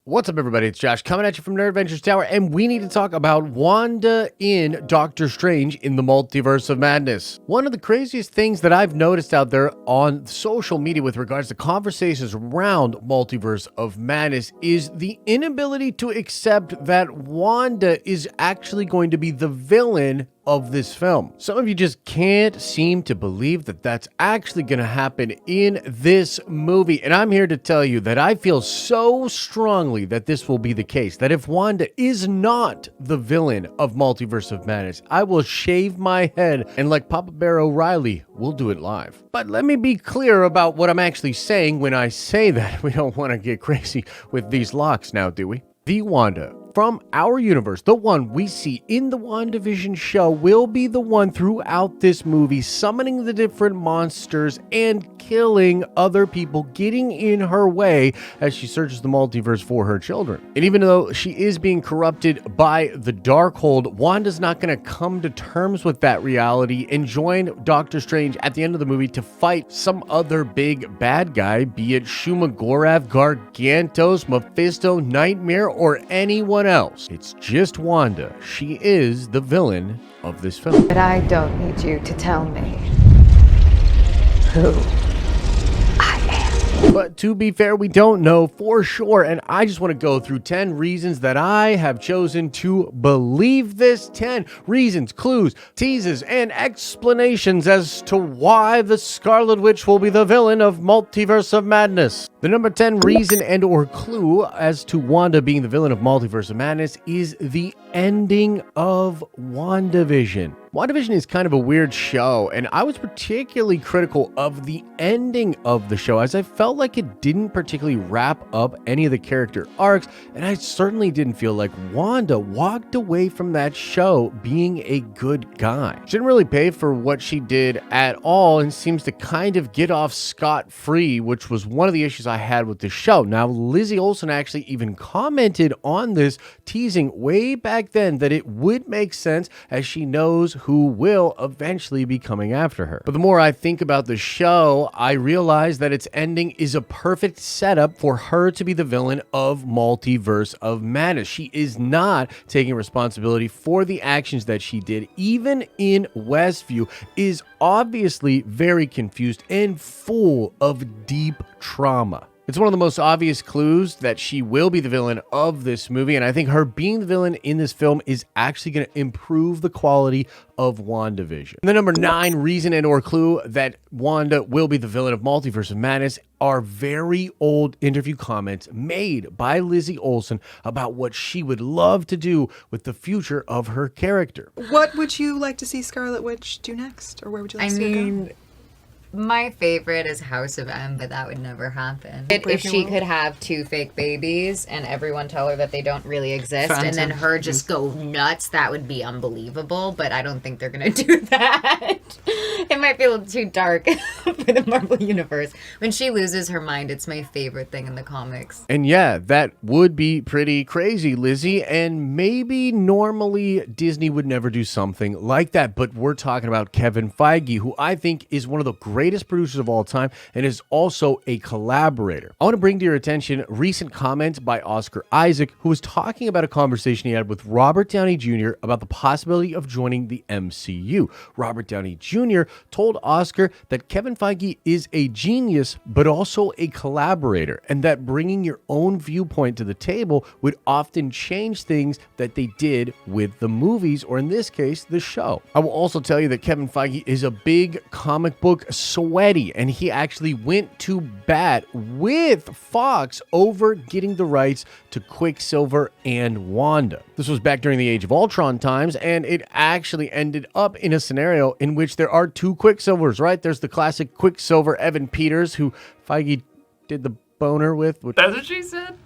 What's up, everybody? It's Josh coming at you from Nerd Adventures Tower, and we need to talk about Wanda in Doctor Strange in the Multiverse of Madness. One of the craziest things that I've noticed out there on social media with regards to conversations around Multiverse of Madness is the inability to accept that Wanda is actually going to be the villain of this film. Some of you just can't seem to believe that that's actually going to happen in this movie. And I'm here to tell you that I feel so strongly that this will be the case, that if Wanda is not the villain of Multiverse of Madness, I will shave my head and, like Papa Bear O'Reilly, we'll do it live. But let me be clear about what I'm actually saying when I say that. We don't want to get crazy with these locks now, do we? The Wanda from our universe, the one we see in the WandaVision show, will be the one throughout this movie summoning the different monsters and killing other people, getting in her way as she searches the multiverse for her children. And even though she is being corrupted by the Darkhold, Wanda's not going to come to terms with that reality and join Doctor Strange at the end of the movie to fight some other big bad guy, be it Shumagorath, Gargantos, Mephisto, Nightmare, or anyone else. It's just Wanda. She is the villain of this film. But I don't need you to tell me who I am. But to be fair, we don't know for sure, and I just want to go through 10 reasons that I have chosen to believe this. 10 reasons, clues, teases, and explanations as to why the Scarlett Witch will be the villain of Multiverse of Madness. The number 10 reason and or clue as to Wanda being the villain of Multiverse of Madness is the ending of WandaVision. WandaVision is kind of a weird show, and I was particularly critical of the ending of the show as I felt like it didn't particularly wrap up any of the character arcs, and I certainly didn't feel like Wanda walked away from that show being a good guy. She didn't really pay for what she did at all and seems to kind of get off scot-free, which was one of the issues I had with the show. Now, Lizzie Olsen actually even commented on this, teasing way back then that it would make sense as she knows who will eventually be coming after her. But the more I think about the show, I realize that its ending is a perfect setup for her to be the villain of Multiverse of Madness. She is not taking responsibility for the actions that she did, even in Westview, is obviously very confused and full of deep trauma. It's one of the most obvious clues that she will be the villain of this movie, and I think her being the villain in this film is actually going to improve the quality of WandaVision. The number 9 reason and or clue that Wanda will be the villain of Multiverse of Madness are very old interview comments made by Lizzie Olsen about what she would love to do with the future of her character. What would you like to see Scarlett Witch do next, or where would you like to see her go? My favorite is House of M, but that would never happen. If she could have 2 fake babies and everyone tell her that they don't really exist, and then her just go nuts, that would be unbelievable, but I don't think they're going to do that. It might be a little too dark for the Marvel Universe. When she loses her mind, it's my favorite thing in the comics. And yeah, that would be pretty crazy, Lizzie, and maybe normally Disney would never do something like that, but we're talking about Kevin Feige, who I think is one of the greatest producers of all time and is also a collaborator. I want to bring to your attention recent comments by Oscar Isaac, who was talking about a conversation he had with Robert Downey Jr. about the possibility of joining the MCU. Robert Downey Jr. told Oscar that Kevin Feige is a genius, but also a collaborator, and that bringing your own viewpoint to the table would often change things that they did with the movies, or in this case, the show. I will also tell you that Kevin Feige is a big comic book sweaty, and he actually went to bat with Fox over getting the rights to Quicksilver and Wanda. This was back during the Age of Ultron times, and it actually ended up in a scenario in which there are 2 Quicksilvers, right? There's the classic Quicksilver Evan Peters, who Feige did the boner with. That's what she said?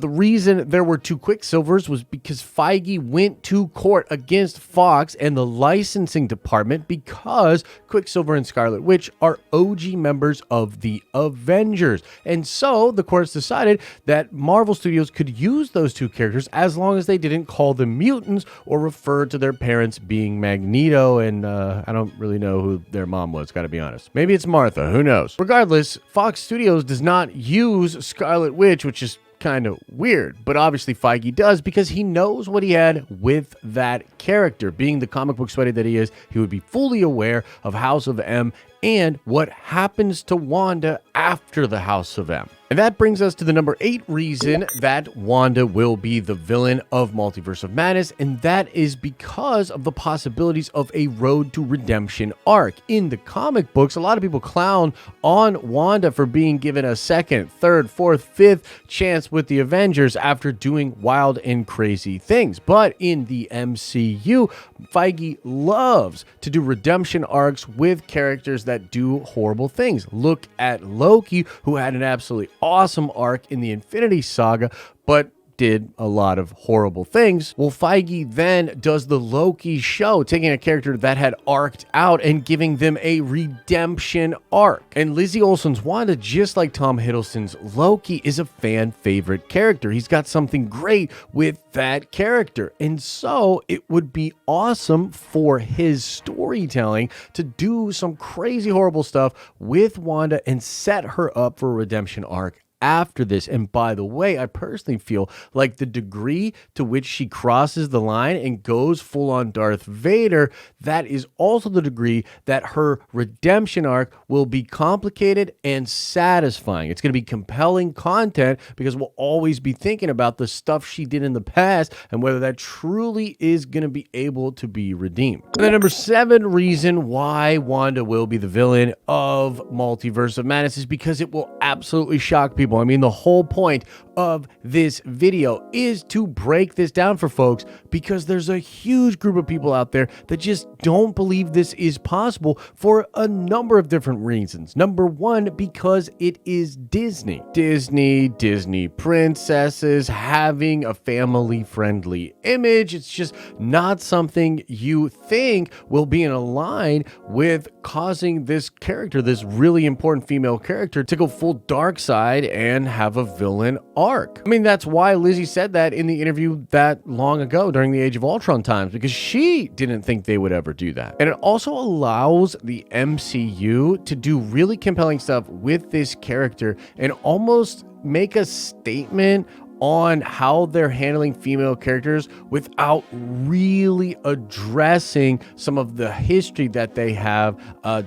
The reason there were 2 Quicksilvers was because Feige went to court against Fox and the licensing department because Quicksilver and Scarlet Witch are OG members of the Avengers. And so the courts decided that Marvel Studios could use those 2 characters as long as they didn't call them mutants or refer to their parents being Magneto, and I don't really know who their mom was, gotta be honest. Maybe it's Martha, who knows? Regardless, Fox Studios does not use Scarlet Witch, which is kind of weird, but obviously Feige does because he knows what he had with that character. Being the comic book sweaty that he is, he would be fully aware of House of M and what happens to Wanda after the House of M. And that brings us to the number 8 reason that Wanda will be the villain of Multiverse of Madness, and that is because of the possibilities of a road to redemption arc. In the comic books, a lot of people clown on Wanda for being given a second, third, fourth, fifth chance with the Avengers after doing wild and crazy things. But in the MCU, Feige loves to do redemption arcs with characters that do horrible things. Look at Loki, who had an absolutely awesome arc in the Infinity Saga, but did a lot of horrible things. Well, Feige then does the Loki show, taking a character that had arced out and giving them a redemption arc. And Lizzie Olsen's Wanda, just like Tom Hiddleston's Loki, is a fan favorite character. He's got something great with that character. And so it would be awesome for his storytelling to do some crazy horrible stuff with Wanda and set her up for a redemption arc after this. And by the way, I personally feel like the degree to which she crosses the line and goes full on Darth Vader, that is also the degree that her redemption arc will be complicated and satisfying. It's going to be compelling content because we'll always be thinking about the stuff she did in the past and whether that truly is going to be able to be redeemed. And the number 7 reason why Wanda will be the villain of Multiverse of Madness is because it will absolutely shock people. I mean, the whole point of this video is to break this down for folks because there's a huge group of people out there that just don't believe this is possible for a number of different reasons. Number 1, because it is Disney. Disney princesses having a family-friendly image. It's just not something you think will be in line with causing this character, this really important female character, to go full dark side and have a villain arc. I mean, that's why Lizzie said that in the interview that long ago during the Age of Ultron times, because she didn't think they would ever do that. And it also allows the MCU to do really compelling stuff with this character and almost make a statement on how they're handling female characters without really addressing some of the history that they have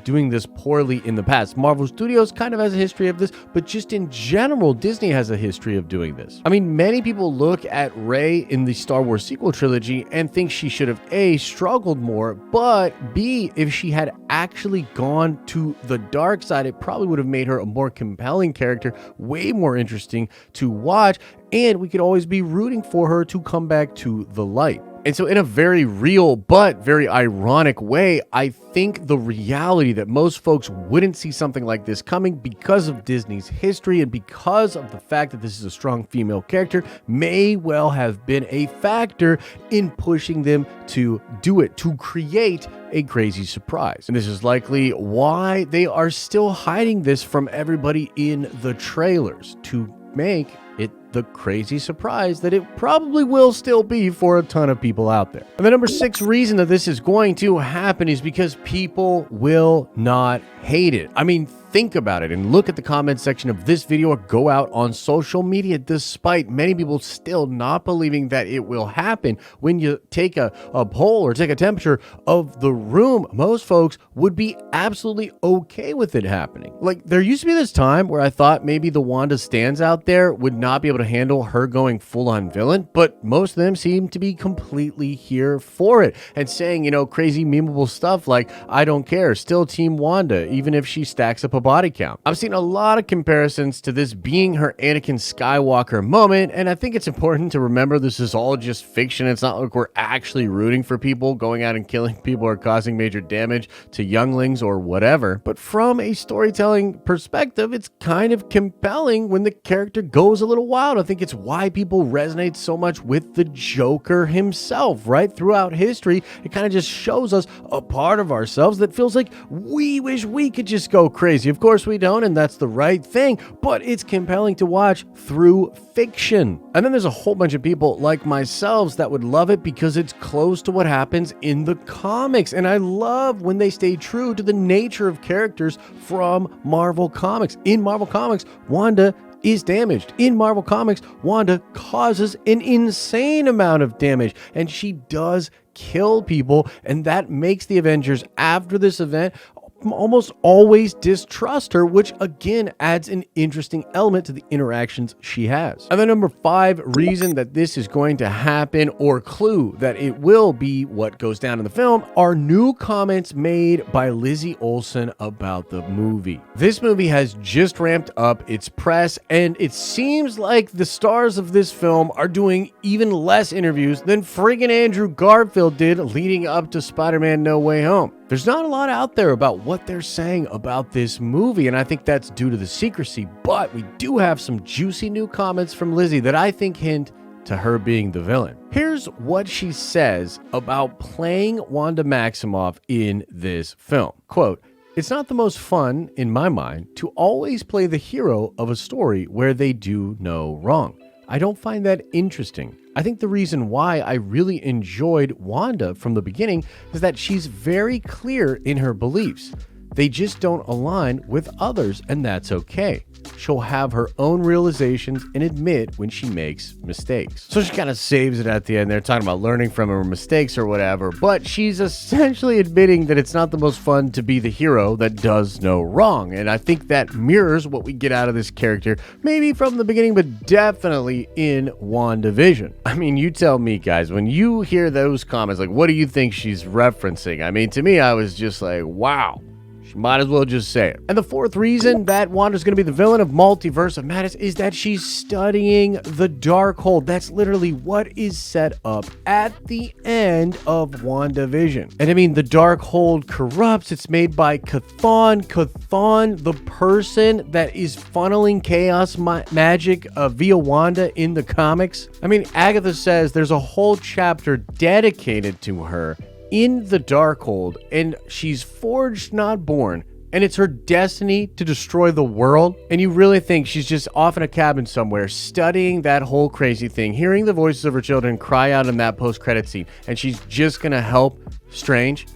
doing this poorly in the past. Marvel Studios kind of has a history of this, but just in general, Disney has a history of doing this. I mean, many people look at Rey in the Star Wars sequel trilogy and think she should have A, struggled more, but B, if she had actually gone to the dark side, it probably would have made her a more compelling character, way more interesting to watch, and we could always be rooting for her to come back to the light. And so in a very real but very ironic way, I think the reality that most folks wouldn't see something like this coming because of Disney's history and because of the fact that this is a strong female character may well have been a factor in pushing them to do it, to create a crazy surprise. And this is likely why they are still hiding this from everybody in the trailers, to make it the crazy surprise that it probably will still be for a ton of people out there. And the number 6 reason that this is going to happen is because people will not hate it. I mean, think about it and look at the comment section of this video or go out on social media, despite many people still not believing that it will happen. When you take a poll or take a temperature of the room, most folks would be absolutely okay with it happening. Like, there used to be this time where I thought maybe the Wanda stans out there would not be able to handle her going full-on villain, but most of them seem to be completely here for it and saying, you know, crazy memeable stuff like, I don't care, still Team Wanda, even if she stacks up a body count. I've seen a lot of comparisons to this being her Anakin Skywalker moment, and I think it's important to remember this is all just fiction. It's not like we're actually rooting for people going out and killing people or causing major damage to younglings or whatever. But from a storytelling perspective, it's kind of compelling when the character goes a little wild. I think it's why people resonate so much with the Joker himself, right? Throughout history, it kind of just shows us a part of ourselves that feels like we wish we could just go crazy. Of course we don't, and that's the right thing, but it's compelling to watch through fiction. And then there's a whole bunch of people like myself that would love it because it's close to what happens in the comics, and I love when they stay true to the nature of characters from Marvel Comics. In Marvel Comics, Wanda is damaged. In Marvel Comics, Wanda causes an insane amount of damage, and she does kill people, and that makes the Avengers after this event almost always distrust her, which again adds an interesting element to the interactions she has. And the number 5 reason that this is going to happen, or clue that it will be what goes down in the film, are new comments made by Lizzie Olsen about the movie. This movie has just ramped up its press, and it seems like the stars of this film are doing even less interviews than friggin' Andrew Garfield did leading up to Spider-Man No Way Home. There's not a lot out there about what they're saying about this movie, and I think that's due to the secrecy, but we do have some juicy new comments from Lizzie that I think hint to her being the villain. Here's what she says about playing Wanda Maximoff in this film. Quote, "It's not the most fun, in my mind, to always play the hero of a story where they do no wrong. I don't find that interesting. I think the reason why I really enjoyed Wanda from the beginning is that she's very clear in her beliefs. They just don't align with others, and that's okay. She'll have her own realizations and admit when she makes mistakes." So she kind of saves it at the end. They're talking about learning from her mistakes or whatever, but she's essentially admitting that it's not the most fun to be the hero that does no wrong. And I think that mirrors what we get out of this character, maybe from the beginning, but definitely in WandaVision. I mean, you tell me, guys, when you hear those comments, like, what do you think she's referencing? I mean, to me, I was just like, wow. She might as well just say it. And the 4th reason that Wanda's going to be the villain of Multiverse of Madness is that she's studying the Darkhold. That's literally what is set up at the end of WandaVision. And I mean, the Darkhold corrupts. It's made by Chthon. Chthon, the person that is funneling chaos magic via Wanda in the comics. I mean, Agatha says there's a whole chapter dedicated to her in the Darkhold, and she's forged, not born, and it's her destiny to destroy the world. And you really think she's just off in a cabin somewhere studying that whole crazy thing, hearing the voices of her children cry out in that post-credit scene, and she's just gonna help Strange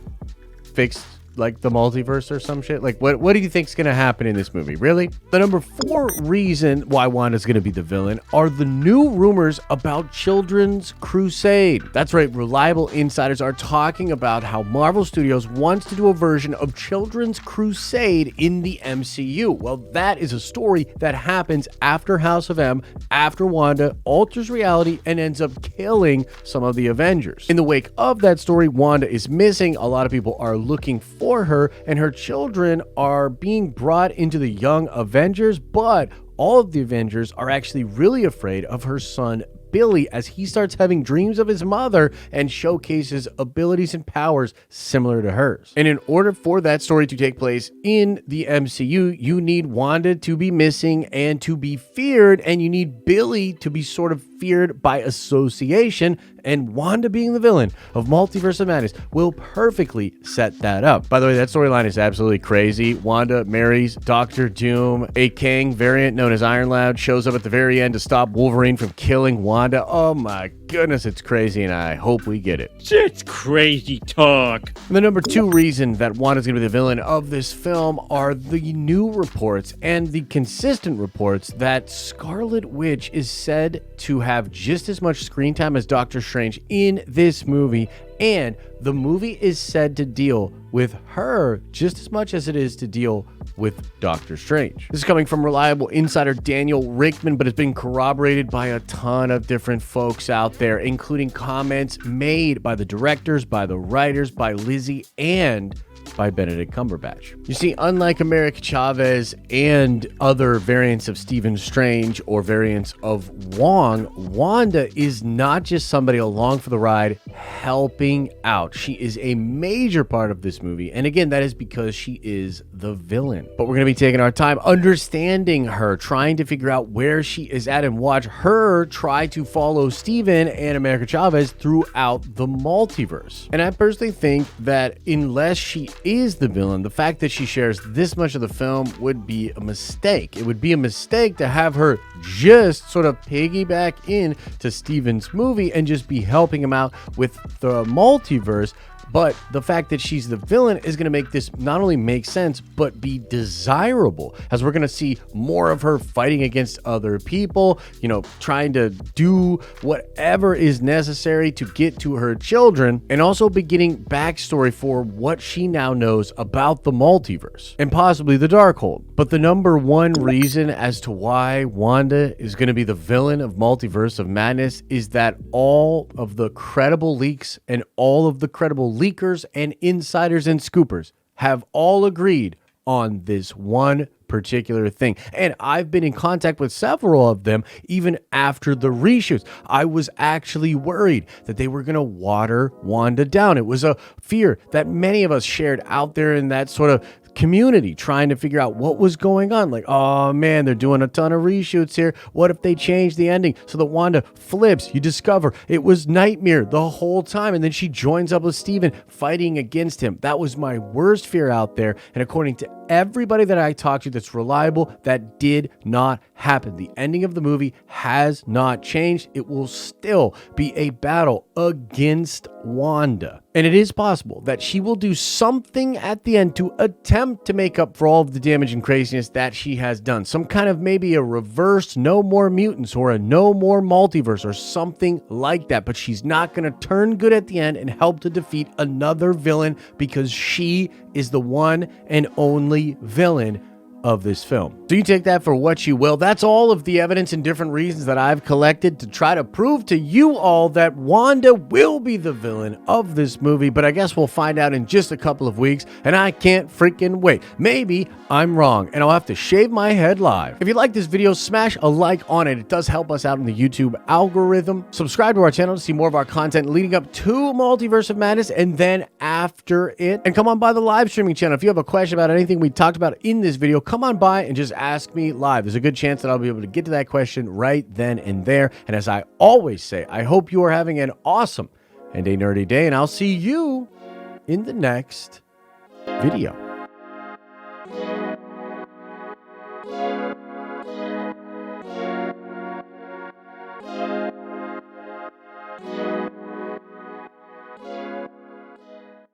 fix like the multiverse or some shit? Like, what do you think's gonna happen in this movie? Really? The number 4 reason why Wanda's gonna be the villain are the new rumors about Children's Crusade. That's right, reliable insiders are talking about how Marvel Studios wants to do a version of Children's Crusade in the MCU. Well, that is a story that happens after House of M, after Wanda alters reality and ends up killing some of the Avengers. In the wake of that story, Wanda is missing. A lot of people are looking for her, and her children are being brought into the Young Avengers, but all of the Avengers are actually really afraid of her son Billy as he starts having dreams of his mother and showcases abilities and powers similar to hers. And in order for that story to take place in the MCU, you need Wanda to be missing and to be feared, and you need Billy to be sort of feared by association, and Wanda being the villain of Multiverse of Madness will perfectly set that up. By the way, that storyline is absolutely crazy. Wanda marries Doctor Doom. A Kang variant known as Iron Lad shows up at the very end to stop Wolverine from killing Wanda. Oh my goodness, it's crazy, and I hope we get it. It's crazy talk. And the number 2 reason that Wanda's gonna be the villain of this film are the new reports and the consistent reports that Scarlett Witch is said to have just as much screen time as Doctor Strange in this movie, and the movie is said to deal with her just as much as it is to deal with Doctor Strange. This is coming from reliable insider Daniel Richman, but it's been corroborated by a ton of different folks out there, including comments made by the directors, by the writers, by Lizzie, and by Benedict Cumberbatch. You see, unlike America Chavez and other variants of Stephen Strange or variants of Wong, Wanda is not just somebody along for the ride helping out. She is a major part of this movie, and again, that is because she is the villain. But we're going to be taking our time understanding her, trying to figure out where she is at, and watch her try to follow Stephen and America Chavez throughout the multiverse. And I personally think that unless she is the villain, the fact that she shares this much of the film would be a mistake. It would be a mistake to have her just sort of piggyback in to Steven's movie and just be helping him out with the multiverse. But the fact that she's the villain is going to make this not only make sense, but be desirable, as we're going to see more of her fighting against other people, you know, trying to do whatever is necessary to get to her children, and also beginning backstory for what she now knows about the multiverse and possibly the Darkhold. But the number one reason as to why Wanda is going to be the villain of Multiverse of Madness is that all of the credible leaks and all of the credible leakers and insiders and scoopers have all agreed on this one particular thing. And I've been in contact with several of them even after the reshoots. I was actually worried that they were going to water Wanda down. It was a fear that many of us shared out there in that sort of community, trying to figure out what was going on. Like, oh man, they're doing a ton of reshoots here. What if they change the ending so that Wanda flips? You discover it was Nightmare the whole time, and then she joins up with Steven fighting against him. That was my worst fear out there, and according to everybody that I talked to that's reliable, that did not happen. The ending of the movie has not changed. It will still be a battle against Wanda. And it is possible that she will do something at the end to attempt to make up for all of the damage and craziness that she has done. Some kind of maybe a reverse no more mutants or a no more multiverse or something like that. But she's not going to turn good at the end and help to defeat another villain, because she is the one and only villain of this film. So you take that for what you will. That's all of the evidence and different reasons that I've collected to try to prove to you all that Wanda will be the villain of this movie. But I guess we'll find out in just a couple of weeks, and I can't freaking wait. Maybe I'm wrong, and I'll have to shave my head live. If you like this video, smash a like on it. It does help us out in the YouTube algorithm. Subscribe to our channel to see more of our content leading up to Multiverse of Madness and then after it. And come on by the live streaming channel. If you have a question about anything we talked about in this video, come on by and just ask me live. There's a good chance that I'll be able to get to that question right then and there. And as I always say, I hope you are having an awesome and a nerdy day, and I'll see you in the next video.